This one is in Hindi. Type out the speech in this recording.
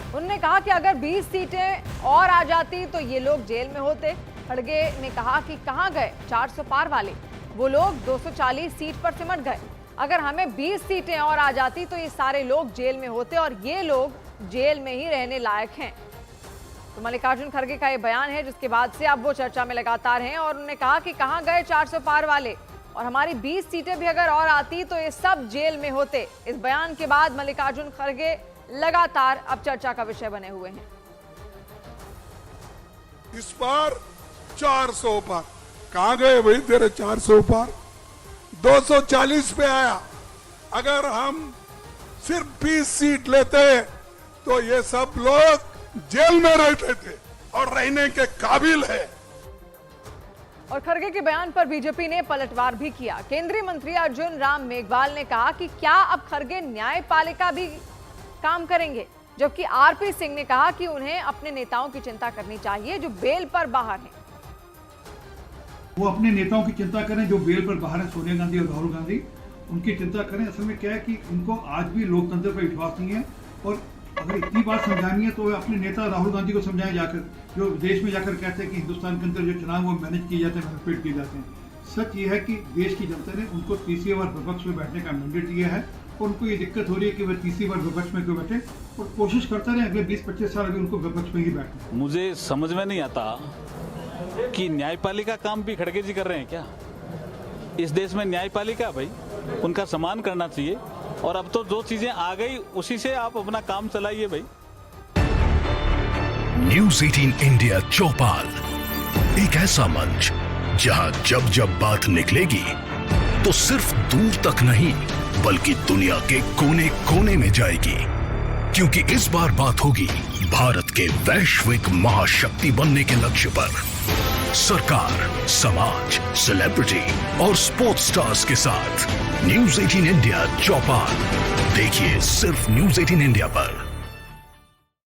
उन्होंने कहा कि अगर 20 सीटें और आ जाती तो ये लोग जेल में होते। खड़गे ने कहा कि कहां गए 400 पार वाले, वो लोग 240 सीट पर सिमट गए। अगर हमें 20 सीटें और आ जाती तो ये सारे लोग जेल में होते और ये लोग जेल में ही रहने लायक हैं। तो मल्लिकार्जुन खड़गे का ये बयान है जिसके बाद से अब वो चर्चा में लगातार हैं और उन्होंने कहा कि कहां गए 400 पार वाले, और हमारी 20 सीटें भी अगर और आती तो ये सब जेल में होते। इस बयान के बाद मल्लिकार्जुन खड़गे लगातार अब चर्चा का विषय बने हुए हैं। इस बार 400 पार, कहां गए भाई तेरे 400 पार? 240 पे आया। अगर हम सिर्फ 20 सीट लेते तो ये सब लोग जेल में रहते थे और रहने के काबिल है। और खड़गे के बयान पर बीजेपी ने पलटवार भी किया। केंद्रीय मंत्री अर्जुन राम मेघवाल ने कहा कि क्या अब खड़गे न्यायपालिका भी काम करेंगे, जबकि आरपी सिंह ने कहा कि उन्हें अपने नेताओं की चिंता करनी चाहिए जो बेल पर बाहर हैं। वो अपने नेताओं की चिंता करें जो बेल पर बाहर हैं, सोनिया गांधी और राहुल गांधी, उनकी चिंता करें। असल में क्या है कि उनको आज भी लोकतंत्र पर विश्वास नहीं है, और अगर इतनी बात समझानी है तो वे अपने नेता राहुल गांधी को समझाएं जाकर, जो देश में जाकर कहते हैं कि हिंदुस्तान के अंदर जो चुनाव वो मैनेज किए जाते हैं, मैनिपुलेट किए जाते हैं। सच ये है कि देश की जनता ने उनको तीसरी बार विपक्ष में बैठने का मैंडेट दिया है और उनको ये दिक्कत हो रही है कि वे तीसरी बार विपक्ष में क्यों बैठे, और कोशिश करते रहे अगले 20-25 साल अभी उनको विपक्ष में ही बैठना। मुझे समझ में नहीं आता कि न्यायपालिका काम भी खड़गे जी कर रहे हैं क्या? इस देश में न्यायपालिका भाई उनका सम्मान करना चाहिए, और अब तो जो चीजें आ गई उसी से आप अपना काम चलाइए भाई। न्यूज़ 18 इंडिया चौपाल, एक ऐसा मंच जहां जब जब बात निकलेगी तो सिर्फ दूर तक नहीं बल्कि दुनिया के कोने कोने में जाएगी, क्योंकि इस बार बात होगी भारत के वैश्विक महाशक्ति बनने के लक्ष्य पर। सरकार, समाज, सेलिब्रिटी और स्पोर्ट्स स्टार्स के साथ न्यूज़ 18 इंडिया चौपाल देखिए सिर्फ न्यूज़ 18 इंडिया पर।